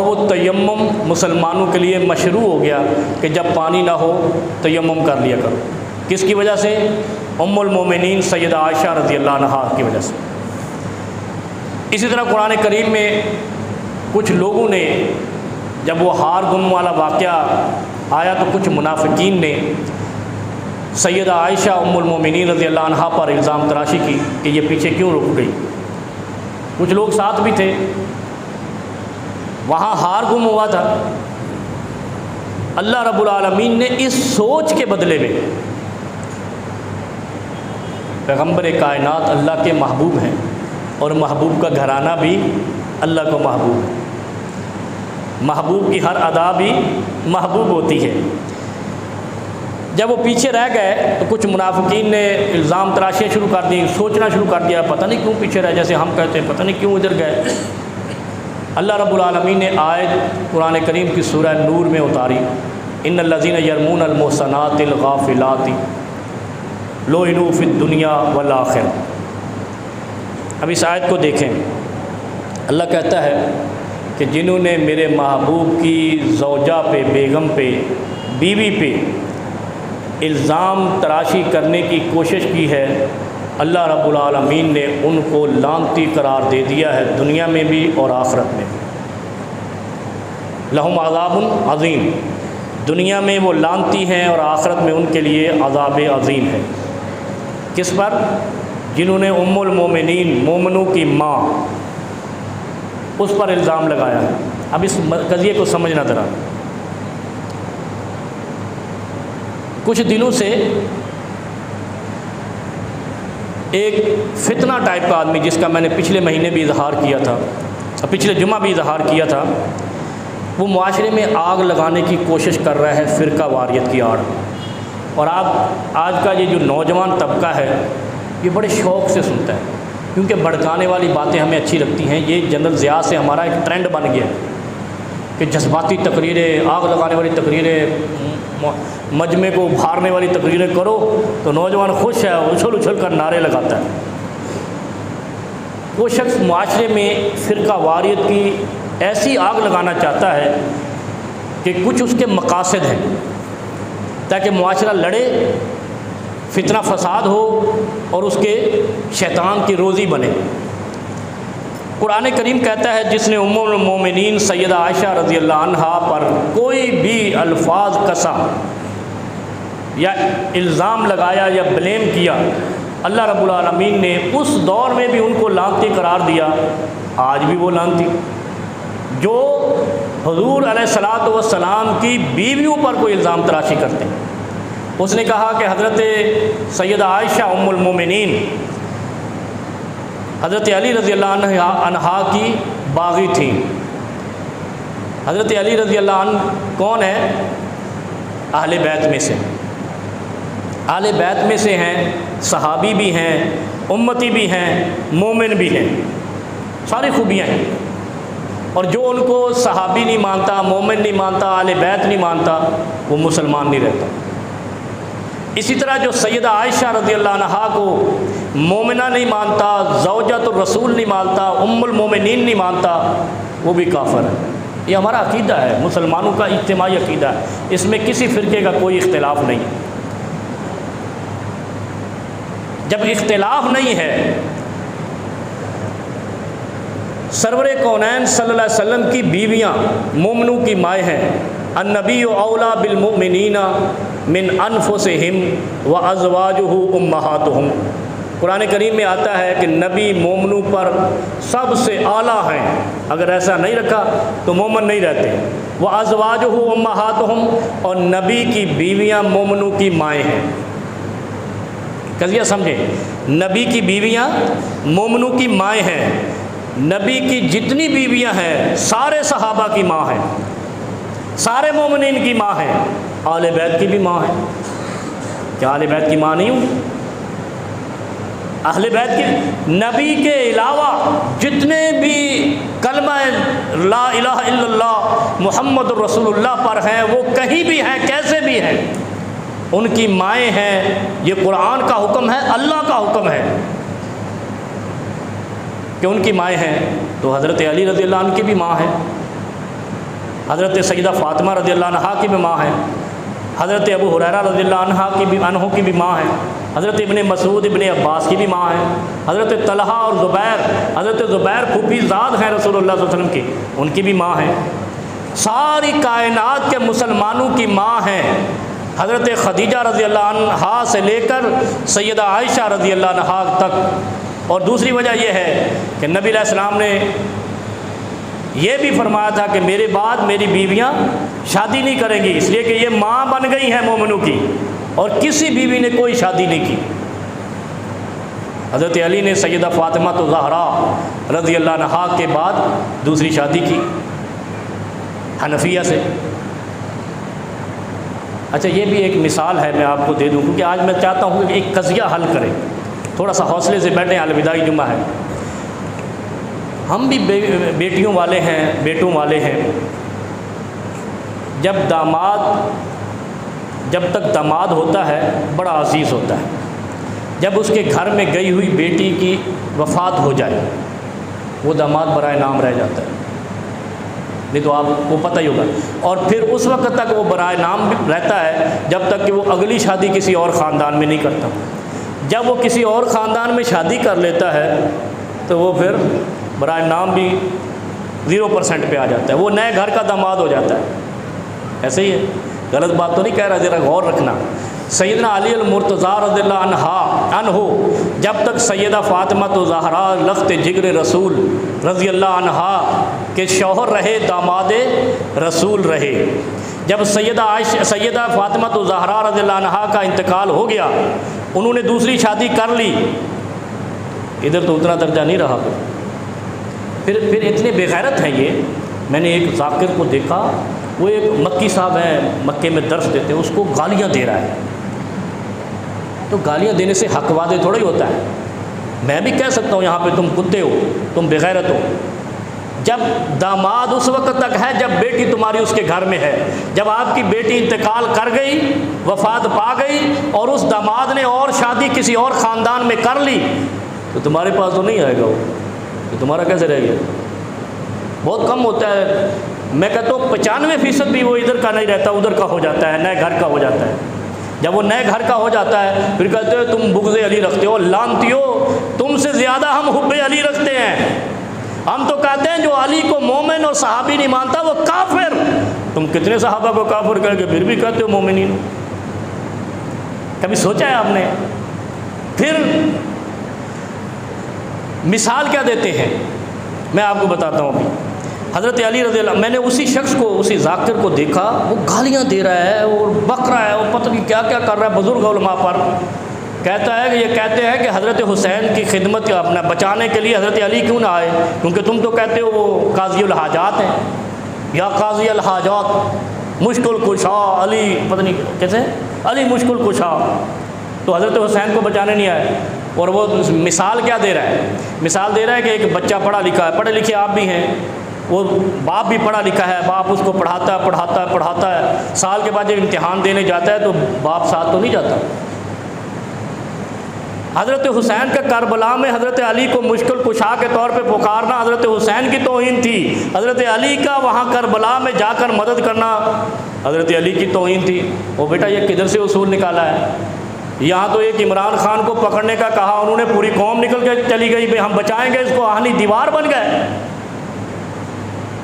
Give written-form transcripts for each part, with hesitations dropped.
وہ تیمم مسلمانوں کے لیے مشروع ہو گیا کہ جب پانی نہ ہو تیمم کر لیا کرو. کس کی وجہ سے؟ ام المومنین سیدہ عائشہ رضی اللہ عنہا کی وجہ سے. اسی طرح قرآن کریم میں کچھ لوگوں نے جب وہ ہار گم والا واقعہ آیا تو کچھ منافقین نے سیدہ عائشہ ام المومنین رضی اللہ عنہا پر الزام تراشی کی کہ یہ پیچھے کیوں رک گئی. کچھ لوگ ساتھ بھی تھے، وہاں ہار گم ہوا تھا. اللہ رب العالمین نے اس سوچ کے بدلے میں، پیغمبر کائنات اللہ کے محبوب ہیں اور محبوب کا گھرانہ بھی اللہ کو محبوب ہے، محبوب کی ہر ادا بھی محبوب ہوتی ہے. جب وہ پیچھے رہ گئے تو کچھ منافقین نے الزام تراشیاں شروع کر دی، سوچنا شروع کر دیا پتہ نہیں کیوں پیچھے رہ، جیسے ہم کہتے ہیں پتہ نہیں کیوں ادھر گئے. اللہ رب العالمین نے آیت قرآن کریم کی سورہ نور میں اتاری، ان الذین یرمون المحصنات الغافلات لعنوا فی الدنیا والآخرہ. اب اس آیت کو دیکھیں. اللہ کہتا ہے کہ جنہوں نے میرے محبوب کی زوجہ پہ، بیگم پہ، بیوی پہ الزام تراشی کرنے کی کوشش کی ہے، اللہ رب العالمین نے ان کو لعنتی قرار دے دیا ہے، دنیا میں بھی اور آخرت میں بھی. لہم عذاب عظیم، دنیا میں وہ لعنتی ہیں اور آخرت میں ان کے لیے عذاب عظیم ہے. کس پر؟ جنہوں نے ام المومنین، مومنوں کی ماں، اس پر الزام لگایا ہے. اب اس قضیے کو سمجھنا ذرا. کچھ دنوں سے ایک فتنہ ٹائپ کا آدمی، جس کا میں نے پچھلے مہینے بھی اظہار کیا تھا، پچھلے جمعہ بھی اظہار کیا تھا، وہ معاشرے میں آگ لگانے کی کوشش کر رہا ہے فرقہ واریت کی آڑ. اور آج کا یہ جو نوجوان طبقہ ہے یہ بڑے شوق سے سنتا ہے، کیونکہ بھڑکانے والی باتیں ہمیں اچھی لگتی ہیں. یہ جنرل ضیاء سے ہمارا ایک ٹرینڈ بن گیا ہے کہ جذباتی تقریریں، آگ لگانے والی تقریریں، مجمع کو ابھارنے والی تقریریں کرو تو نوجوان خوش ہے، اچھل اچھل کر نعرے لگاتا ہے. وہ شخص معاشرے میں فرقہ واریت کی ایسی آگ لگانا چاہتا ہے کہ کچھ اس کے مقاصد ہیں، تاکہ معاشرہ لڑے، فتنہ فساد ہو اور اس کے شیطان کی روزی بنے. قرآن کریم کہتا ہے جس نے ام المومنین سیدہ عائشہ رضی اللہ عنہا پر کوئی بھی الفاظ کسا یا الزام لگایا یا بلیم کیا، اللہ رب العالمین نے اس دور میں بھی ان کو لعنتی قرار دیا. آج بھی وہ لعنتی جو حضور علیہ الصلوۃ والسلام کی بیویوں پر کوئی الزام تراشی کرتے ہیں. اس نے کہا کہ حضرت سیدہ عائشہ ام المومنین حضرت علی رضی اللہ عنہا کی باغی تھیں. حضرت علی رضی اللہ عنہ کون ہے؟ اہل بیت میں سے، اہل بیت میں سے ہیں، صحابی بھی ہیں، امتی بھی ہیں، مومن بھی ہیں، ساری خوبیاں ہیں. اور جو ان کو صحابی نہیں مانتا، مومن نہیں مانتا، اہل بیت نہیں مانتا، وہ مسلمان نہیں رہتا. اسی طرح جو سیدہ عائشہ رضی اللہ عنہا کو مومنہ نہیں مانتا، زوجۃ الرسول نہیں مانتا، ام المومنین نہیں مانتا، وہ بھی کافر ہے. یہ ہمارا عقیدہ ہے، مسلمانوں کا اجتماعی عقیدہ ہے، اس میں کسی فرقے کا کوئی اختلاف نہیں ہے. جب اختلاف نہیں ہے، سرور کونین صلی اللہ علیہ وسلم کی بیویاں مومنوں کی مائیں ہیں. النبی اولا بالمؤمنین من انفسہم وازواجہ امہاتہم. قرآن کریم میں آتا ہے کہ نبی مومنوں پر سب سے اعلیٰ ہیں، اگر ایسا نہیں رکھا تو مومن نہیں رہتے. وازواجہ امہاتہم، اور نبی کی بیویاں مومنوں کی مائیں ہیں. قضیہ سمجھیں، نبی کی بیویاں مومنوں کی مائیں ہیں. نبی کی جتنی بیویاں ہیں سارے صحابہ کی ماں ہیں، سارے مومنین کی ماں ہیں، اہل بیت کی بھی ماں ہے. کیا اہل بیت کی ماں نہیں ہوں؟ اہل بیت کی، نبی کے علاوہ جتنے بھی کلمہ لا الہ الا اللہ محمد الرسول اللہ پر ہیں، وہ کہیں بھی ہیں، کیسے بھی ہیں، ان کی مائیں ہیں. یہ قرآن کا حکم ہے، اللہ کا حکم ہے کہ ان کی مائیں ہیں. تو حضرت علی رضی اللہ عنہ کی بھی ماں ہے. حضرت سیدہ فاطمہ رضی اللہ عنہا کی بھی ماں ہیں، حضرت ابو ہریرہ رضی اللہ عنہ کی بھی ماں ہیں، حضرت ابن مسعود ابن عباس کی بھی ماں ہیں، حضرت طلحہ اور زبیر، حضرت زبیر پھوپھی زاد ہیں رسول اللہ صلی اللہ علیہ وسلم کی، ان کی بھی ماں ہیں، ساری کائنات کے مسلمانوں کی ماں ہیں، حضرت خدیجہ رضی اللہ عنہا سے لے کر سیدہ عائشہ رضی اللہ عنہا تک۔ اور دوسری وجہ یہ ہے کہ نبی علیہ السلام نے یہ بھی فرمایا تھا کہ میرے بعد میری بیویاں شادی نہیں کریں گی، اس لیے کہ یہ ماں بن گئی ہیں مومنوں کی، اور کسی بیوی نے کوئی شادی نہیں کی۔ حضرت علی نے سیدہ فاطمہ زہرا رضی اللہ عنہا کے بعد دوسری شادی کی حنفیہ سے۔ اچھا یہ بھی ایک مثال ہے، میں آپ کو دے دوں، کیونکہ آج میں چاہتا ہوں کہ ایک قضیہ حل کریں، تھوڑا سا حوصلے سے بیٹھیں، الوداعی جمعہ ہے۔ ہم بھی بیٹیوں والے ہیں، بیٹوں والے ہیں۔ جب تک داماد ہوتا ہے بڑا عزیز ہوتا ہے، جب اس کے گھر میں گئی ہوئی بیٹی کی وفات ہو جائے وہ داماد برائے نام رہ جاتا ہے، نہیں تو آپ کو پتہ ہی ہوگا، اور پھر اس وقت تک وہ برائے نام رہتا ہے جب تک کہ وہ اگلی شادی کسی اور خاندان میں نہیں کرتا۔ جب وہ کسی اور خاندان میں شادی کر لیتا ہے تو وہ پھر برائے نام بھی 0% پہ آ جاتا ہے، وہ نئے گھر کا داماد ہو جاتا ہے۔ ایسے ہی ہے، غلط بات تو نہیں کہہ رہا، ذرا غور رکھنا۔ سیدنا علی المرتضیٰ رضی اللہ عنہ جب تک سیدہ فاطمہ زہرا لخت جگر رسول رضی اللہ عنہا کے شوہر رہے، داماد رسول رہے۔ جب سیدہ فاطمہ زہرا رضی اللہ عنہا کا انتقال ہو گیا، انہوں نے دوسری شادی کر لی، ادھر تو اتنا درجہ نہیں رہا۔ پھر اتنے بے غیرت ہیں یہ۔ میں نے ایک ذاکر کو دیکھا، وہ ایک مکی صاحب ہیں، مکے میں درس دیتے ہیں، اس کو گالیاں دے رہا ہے۔ تو گالیاں دینے سے حق وعدے تھوڑا ہی ہوتا ہے، میں بھی کہہ سکتا ہوں یہاں پہ تم کتے ہو، تم بے غیرت ہو۔ جب داماد اس وقت تک ہے جب بیٹی تمہاری اس کے گھر میں ہے، جب آپ کی بیٹی انتقال کر گئی، وفات پا گئی، اور اس داماد نے اور شادی کسی اور خاندان میں کر لی، تو تمہارے پاس تو نہیں آئے گا وہ، تو تمہارا کیسے رہ گیا؟ بہت کم ہوتا ہے، میں کہتا ہوں 95% بھی وہ ادھر کا نہیں رہتا، ادھر کا ہو جاتا ہے، نئے گھر کا ہو جاتا ہے۔ جب وہ نئے گھر کا ہو جاتا ہے پھر کہتے ہو تم بغض علی رکھتے ہو، لعنتیو تم سے زیادہ ہم حب علی رکھتے ہیں۔ ہم تو کہتے ہیں جو علی کو مومن اور صحابی نہیں مانتا وہ کافر۔ تم کتنے صحابہ کو کافر کر کے پھر بھی کہتے ہو مومنین؟ کبھی سوچا ہے آپ نے؟ پھر مثال کیا دیتے ہیں، میں آپ کو بتاتا ہوں ابھی۔ حضرت علی رضی اللہ، میں نے اسی شخص کو، اسی ذاکر کو دیکھا، وہ گالیاں دے رہا ہے اور بک رہا ہے، اور پتہ نہیں کیا کیا کر رہا ہے بزرگ علماء پر۔ کہتا ہے کہ یہ کہتے ہیں کہ حضرت حسین کی خدمت اپنا بچانے کے لیے حضرت علی کیوں نہ آئے، کیونکہ تم تو کہتے ہو وہ قاضی الحاجات ہیں، یا قاضی الحاجات مشکل کشا علی، پتہ نہیں کیسے علی مشکل کشا، تو حضرت حسین کو بچانے نہیں آئے۔ اور وہ مثال کیا دے رہا ہے؟ مثال دے رہا ہے کہ ایک بچہ پڑھا لکھا ہے، پڑھے لکھے آپ بھی ہیں، وہ باپ بھی پڑھا لکھا ہے، باپ اس کو پڑھاتا ہے، سال کے بعد جب امتحان دینے جاتا ہے تو باپ ساتھ تو نہیں جاتا۔ حضرت حسین کا کربلا میں حضرت علی کو مشکل کشا کے طور پہ پکارنا حضرت حسین کی توہین تھی، حضرت علی کا وہاں کربلا میں جا کر مدد کرنا حضرت علی کی توہین تھی۔ وہ بیٹا یہ کدھر سے اصول نکالا ہے؟ یہاں تو ایک عمران خان کو پکڑنے کا کہا، انہوں نے پوری قوم نکل کے چلی گئی، بھئی ہم بچائیں گے اس کو، آہنی دیوار بن گئے۔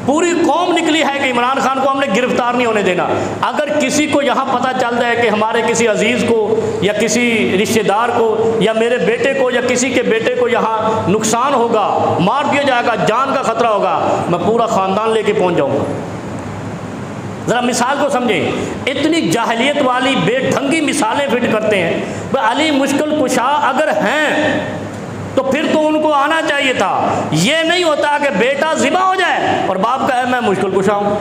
پوری قوم نکلی ہے کہ عمران خان کو ہم نے گرفتار نہیں ہونے دینا۔ اگر کسی کو یہاں پتہ چل جائے کہ ہمارے کسی عزیز کو یا کسی رشتہ دار کو یا میرے بیٹے کو یا کسی کے بیٹے کو یہاں نقصان ہوگا، مار دیا جائے گا، جان کا خطرہ ہوگا، میں پورا خاندان لے کے پہنچ جاؤں گا۔ ذرا مثال کو سمجھیں، اتنی جاہلیت والی بے ڈھنگی مثالیں فٹ کرتے ہیں۔ علی مشکل کشا اگر ہیں تو پھر تو ان کو آنا چاہیے تھا۔ یہ نہیں ہوتا کہ بیٹا ذبح ہو جائے اور باپ کہے میں مشکل کشا ہوں،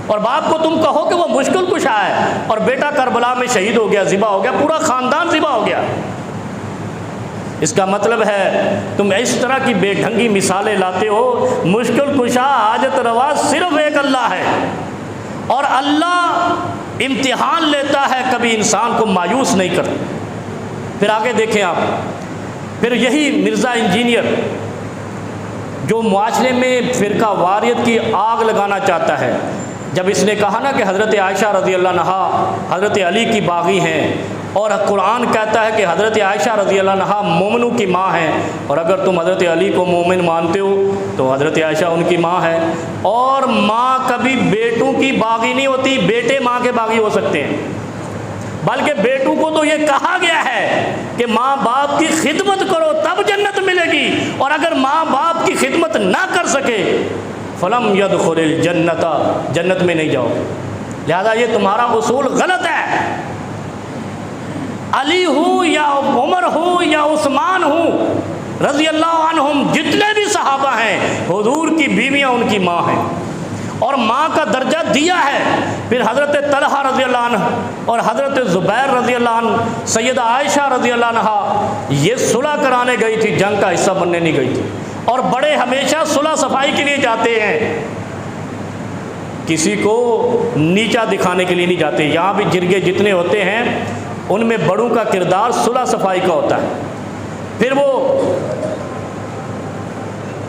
اور باپ کو تم کہو کہ وہ مشکل کشا ہے اور بیٹا کربلا میں شہید ہو گیا، ذبح ہو گیا، پورا خاندان ذبح ہو گیا۔ اس کا مطلب ہے تم اس طرح کی بے ڈھنگی مثالیں لاتے ہو۔ مشکل کشا حاجت روا صرف ایک اللہ ہے، اور اللہ امتحان لیتا ہے، کبھی انسان کو مایوس نہیں کرتا۔ پھر آگے دیکھیں آپ، پھر یہی مرزا انجینئر جو معاشرے میں فرقہ واریت کی آگ لگانا چاہتا ہے، جب اس نے کہا نا کہ حضرت عائشہ رضی اللہ عنہا حضرت علی کی باغی ہیں، اور قرآن کہتا ہے کہ حضرت عائشہ رضی اللہ عنہا مومنوں کی ماں ہیں، اور اگر تم حضرت علی کو مومن مانتے ہو تو حضرت عائشہ ان کی ماں ہے، اور ماں کبھی بیٹوں کی باغی نہیں ہوتی، بیٹے ماں کے باغی ہو سکتے ہیں، بلکہ بیٹوں کو تو یہ کہا گیا ہے کہ ماں باپ کی خدمت کرو تب جنت ملے گی، اور اگر ماں باپ کی خدمت نہ کر سکے فلم يدخل الجنت، جنت میں نہیں جاؤ. لہذا یہ تمہارا اصول غلط ہے. علی ہوں یا عمر ہوں یا عثمان ہوں رضی اللہ عنہم، جتنے بھی صحابہ ہیں حضور کی بیویاں ان کی ماں ہیں، اور ماں کا درجہ دیا ہے. پھر حضرت طلحہ رضی اللہ عنہ اور حضرت زبیر رضی اللہ عنہ، سیدہ عائشہ رضی اللہ عنہا یہ صلح کرانے گئی تھی، جنگ کا حصہ بننے نہیں گئی تھی. اور بڑے ہمیشہ صلح صفائی کے لیے جاتے ہیں، کسی کو نیچا دکھانے کے لیے نہیں جاتے. یہاں بھی جرگے جتنے ہوتے ہیں ان میں بڑوں کا کردار صلح صفائی کا ہوتا ہے. پھر وہ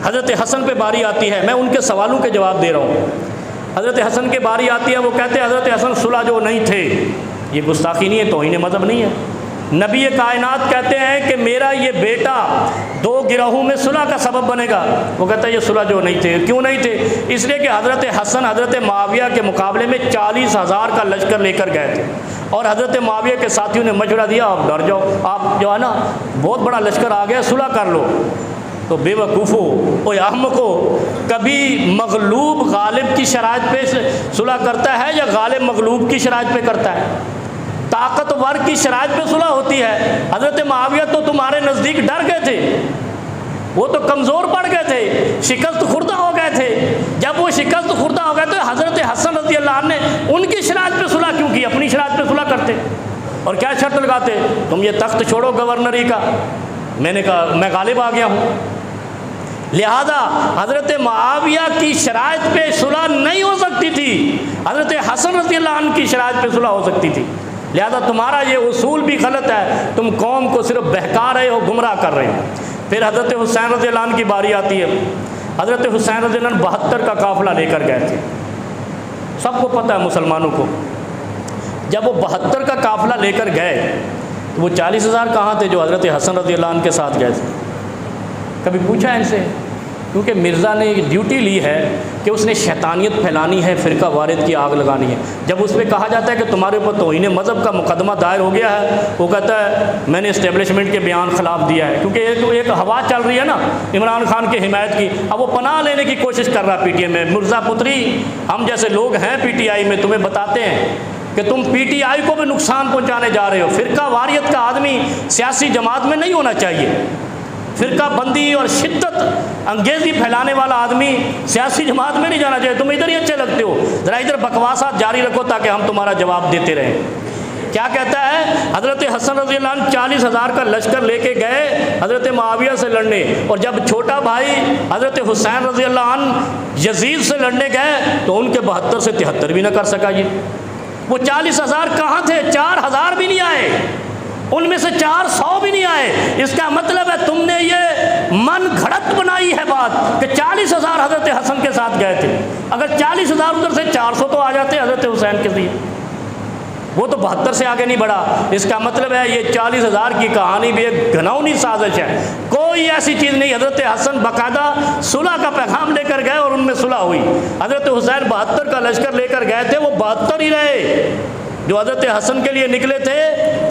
حضرت حسن پہ باری آتی ہے، میں ان کے سوالوں کے جواب دے رہا ہوں. حضرت حسن کے باری آتی ہے، وہ کہتے ہیں حضرت حسن صلح جو نہیں تھے. یہ گستاخی نہیں ہے، توہین مذہب نہیں ہے. نبی کائنات کہتے ہیں کہ میرا یہ بیٹا 2 گروہوں میں صلح کا سبب بنے گا. وہ کہتا ہے یہ صلح جو نہیں تھے. کیوں نہیں تھے؟ اس لیے کہ حضرت حسن حضرت معاویہ کے مقابلے میں 40,000 کا لشکر لے کر گئے تھے، اور حضرت معاویہ کے ساتھیوں نے مشورہ دیا آپ ڈر جاؤ، آپ جو ہے نا بہت بڑا لشکر آ گیا، صلح کر لو. تو بے وقوفو او احمقو، کبھی مغلوب غالب کی شرائط پہ صلح کرتا ہے یا غالب مغلوب کی شرائط پہ کرتا ہے؟ طاقتور کی شرائط پہ صلح ہوتی ہے. حضرت معاویہ تو تمہارے نزدیک ڈر گئے تھے، وہ تو کمزور پڑ گئے تھے، شکست خوردہ ہو گئے تھے. جب وہ شکست خوردہ ہو گئے تو حضرت حسن رضی اللہ عنہ نے ان کی شرائط پہ صلح کیوں کی؟ اپنی شرائط پہ صلح کرتے. اور کیا شرط لگاتے؟ تم یہ تخت چھوڑو گورنری کا. میں نے کہا میں غالب آ گیا ہوں. لہذا حضرت معاویہ کی شرائط پہ صلح نہیں ہو سکتی تھی، حضرت حسن رضی اللہ عنہ کی شرائط پہ صلح ہو سکتی تھی. لہذا تمہارا یہ اصول بھی غلط ہے، تم قوم کو صرف بہکا رہے ہو، گمراہ کر رہے ہو. پھر حضرت حسین رضی اللہ عنہ کی باری آتی ہے. حضرت حسین رضی اللہ عنہ 72 کا قافلہ لے کر گئے تھے. سب کو پتہ ہے مسلمانوں کو. جب وہ 72 کا قافلہ لے کر گئے تو وہ 40,000 کہاں تھے جو حضرت حسن رضی اللہ عنہ کے ساتھ گئے تھے؟ کبھی پوچھا ان سے؟ کیونکہ مرزا نے ڈیوٹی لی ہے کہ اس نے شیطانیت پھیلانی ہے، فرقہ واریت کی آگ لگانی ہے. جب اس پہ کہا جاتا ہے کہ تمہارے اوپر توہین مذہب کا مقدمہ دائر ہو گیا ہے، وہ کہتا ہے میں نے اسٹیبلشمنٹ کے بیان خلاف دیا ہے. کیونکہ ایک ہوا چل رہی ہے نا عمران خان کی حمایت کی، اب وہ پناہ لینے کی کوشش کر رہا پی ٹی ایم میں. مرزا پتری، ہم جیسے لوگ ہیں پی ٹی آئی میں، تمہیں بتاتے ہیں کہ تم پی ٹی آئی کو بھی نقصان پہنچانے جا رہے ہو. فرقہ واریت کا آدمی سیاسی جماعت میں نہیں ہونا چاہیے. فرقہ بندی اور شدت انگیزی پھیلانے والا آدمی سیاسی جماعت میں نہیں جانا چاہیے. تم ادھر ہی اچھے لگتے ہو، ذرا ادھر بکواسات جاری رکھو تاکہ ہم تمہارا جواب دیتے رہیں. کیا کہتا ہے؟ حضرت حسن رضی اللہ عنہ 40,000 کا لشکر لے کے گئے حضرت معاویہ سے لڑنے، اور جب چھوٹا بھائی حضرت حسین رضی اللہ عنہ یزید سے لڑنے گئے تو ان کے 72 سے 73 بھی نہ کر سکا. یہ وہ 40,000 کہاں تھے؟ 4,000 بھی نہیں آئے، ان میں سے 400 بھی نہیں آئے. اس کا مطلب ہے تم نے یہ من گھڑت بنائی ہے بات کہ 40,000 حضرت حسن کے ساتھ گئے تھے. اگر 40,000 ادھر سے 400 تو آ جاتے حضرت حسین کے لیے. وہ تو 72 سے آگے نہیں بڑھا. اس کا مطلب ہے یہ 40,000 کی کہانی بھی ایک گھناؤنی سازش ہے. کوئی ایسی چیز نہیں. حضرت حسن باقاعدہ صلح کا پیغام لے کر گئے اور ان میں صلح ہوئی. حضرت حسین 72 کا لشکر لے کر گئے تھے، وہ 72 ہی رہے. جو حضرت حسن کے لیے نکلے تھے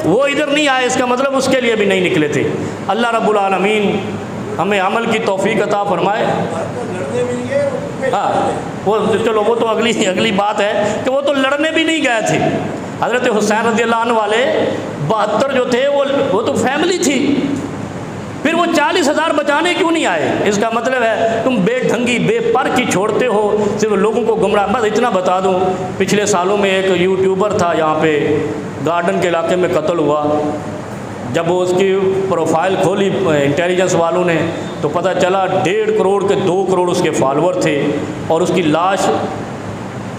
وہ ادھر نہیں آئے، اس کا مطلب اس کے لیے بھی نہیں نکلے تھے. اللہ رب العالمین ہمیں عمل کی توفیق عطا فرمائے. ہاں وہ چلو وہ تو اگلی بات ہے کہ وہ تو لڑنے بھی نہیں گئے تھے. حضرت حسین رضی اللہ عنہ والے 72 جو تھے وہ تو فیملی تھی. پھر وہ 40,000 بچانے کیوں نہیں آئے؟ اس کا مطلب ہے تم بے ڈھنگی بے پر کی چھوڑتے ہو، صرف لوگوں کو گمراہ. بس اتنا بتا دوں، پچھلے سالوں میں ایک یوٹیوبر تھا یہاں پہ گارڈن کے علاقے میں قتل ہوا. جب وہ اس کی پروفائل کھولی انٹیلیجنس والوں نے تو پتہ چلا 1.5 کروڑ کے 2 کروڑ اس کے فالوور تھے، اور اس کی لاش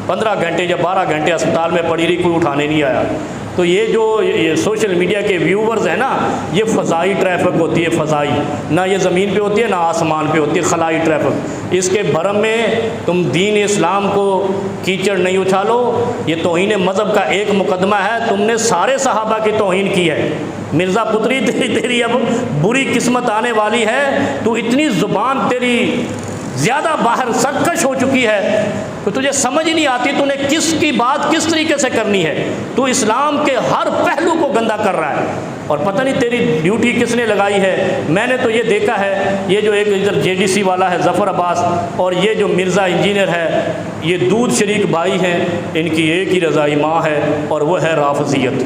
15 گھنٹے یا 12 گھنٹے اسپتال میں پڑی رہی، کوئی اٹھانے نہیں آیا. تو یہ جو سوشل میڈیا کے ویورز ہیں نا، یہ فضائی ٹریفک ہوتی ہے، فضائی، نہ یہ زمین پہ ہوتی ہے نہ آسمان پہ ہوتی ہے، خلائی ٹریفک۔ اس کے بھرم میں تم دین اسلام کو کیچڑ نہیں اچھالو۔ یہ توہین مذہب کا ایک مقدمہ ہے، تم نے سارے صحابہ کی توہین کی ہے۔ مرزا پتری تیری اب بری قسمت آنے والی ہے، تو اتنی زبان تیری زیادہ باہر سرکش ہو چکی ہے کہ تجھے سمجھ ہی نہیں آتی تو نے کس کی بات کس طریقے سے کرنی ہے۔ تو اسلام کے ہر پہلو کو گندا کر رہا ہے، اور پتہ نہیں تیری ڈیوٹی کس نے لگائی ہے۔ میں نے تو یہ دیکھا ہے، یہ جو ایک ادھر JDC والا ہے ظفر عباس، اور یہ جو مرزا انجینئر ہے، یہ دودھ شریک بھائی ہیں، ان کی ایک ہی رضائی ماں ہے، اور وہ ہے رافضیت۔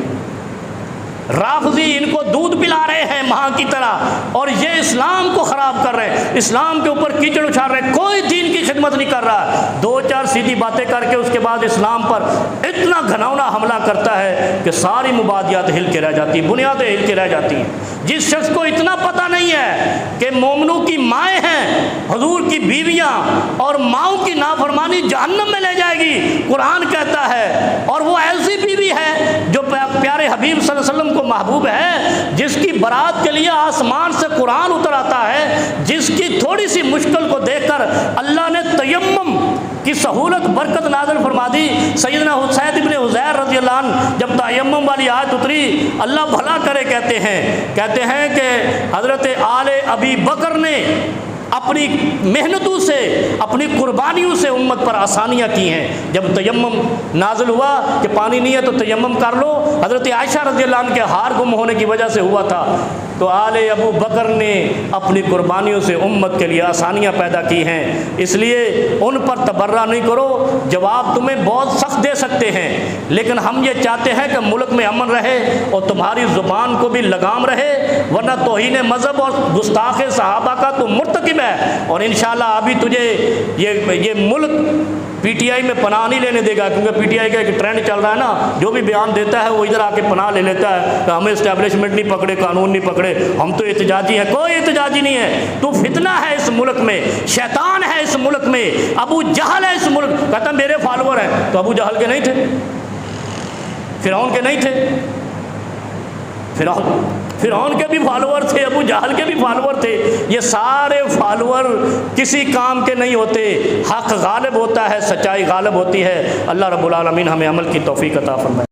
رافضی ان کو دودھ پلا رہے ہیں ماں کی طرح، اور یہ اسلام کو خراب کر رہے ہیں، اسلام کے اوپر کیچڑ اچھال رہے ہیں، کوئی دین کی خدمت نہیں کر رہا۔ دو چار سیدھی باتیں کر کے اس کے بعد اسلام پر اتنا گھناؤنا حملہ کرتا ہے کہ ساری مبادیات ہل کے رہ جاتی ہیں، بنیادیں ہل کے رہ جاتی ہیں۔ جس شخص کو اتنا پتہ نہیں ہے کہ مومنوں کی مائیں ہیں، حضور کی بیویاں، اور ماؤں کی نافرمانی جہنم میں لے جائے گی، قرآن کہتا ہے، اور وہ ایسی بیوی ہے جو پیارے حبیب صلی اللہ علیہ وسلم کو محبوب ہے، جس کی برات کے لیے آسمان سے قرآن اتر آتا ہے، جس کی تھوڑی سی مشکل کو دیکھ کر اللہ نے تیمم کی سہولت برکت نازل فرما دی۔ سیدنا حسین ابن حضیر رضی اللہ عنہ جب تیمم والی آیت اتری، اللہ بھلا کرے کہتے ہیں کہ حضرت آل ابی بکر نے اپنی محنتوں سے، اپنی قربانیوں سے امت پر آسانیاں کی ہیں۔ جب تیمم نازل ہوا کہ پانی نہیں ہے تو تیمم کر لو، حضرت عائشہ رضی اللہ عنہ کے ہار گم ہونے کی وجہ سے ہوا تھا، تو آل ابو بکر نے اپنی قربانیوں سے امت کے لیے آسانیاں پیدا کی ہیں۔ اس لیے ان پر تبرہ نہیں کرو، جواب تمہیں بہت سخت دے سکتے ہیں، لیکن ہم یہ چاہتے ہیں کہ ملک میں امن رہے اور تمہاری زبان کو بھی لگام رہے، ورنہ توہین مذہب اور گستاخ صحابہ کا تو مرتکب ہے، اور انشاءاللہ ابھی تجھے یہ ملک PTI میں پناہ نہیں لینے دے گا، کیونکہ PTI کا ایک ٹرینڈ چل رہا ہے نا، جو بھی بیان دیتا ہے وہ ادھر آ کے پناہ لے لیتا ہے کہ ہمیں اسٹیبلشمنٹ نہیں پکڑے، قانون نہیں پکڑے، ہم تو احتجاجی ہیں۔ کوئی احتجاجی نہیں ہے، تو فتنہ ہے اس ملک میں، شیطان ہے اس ملک میں، ابو جہل ہے اس ملک۔ کہتا میرے فالوور ہیں، تو ابو جہل کے نہیں تھے؟ فرعون کے نہیں تھے؟ فرعون کے بھی فالوور تھے، ابو جہل کے بھی فالوور تھے۔ یہ سارے فالوور کسی کام کے نہیں ہوتے، حق غالب ہوتا ہے، سچائی غالب ہوتی ہے۔ اللہ رب العالمین ہمیں عمل کی توفیق عطا فرمائے۔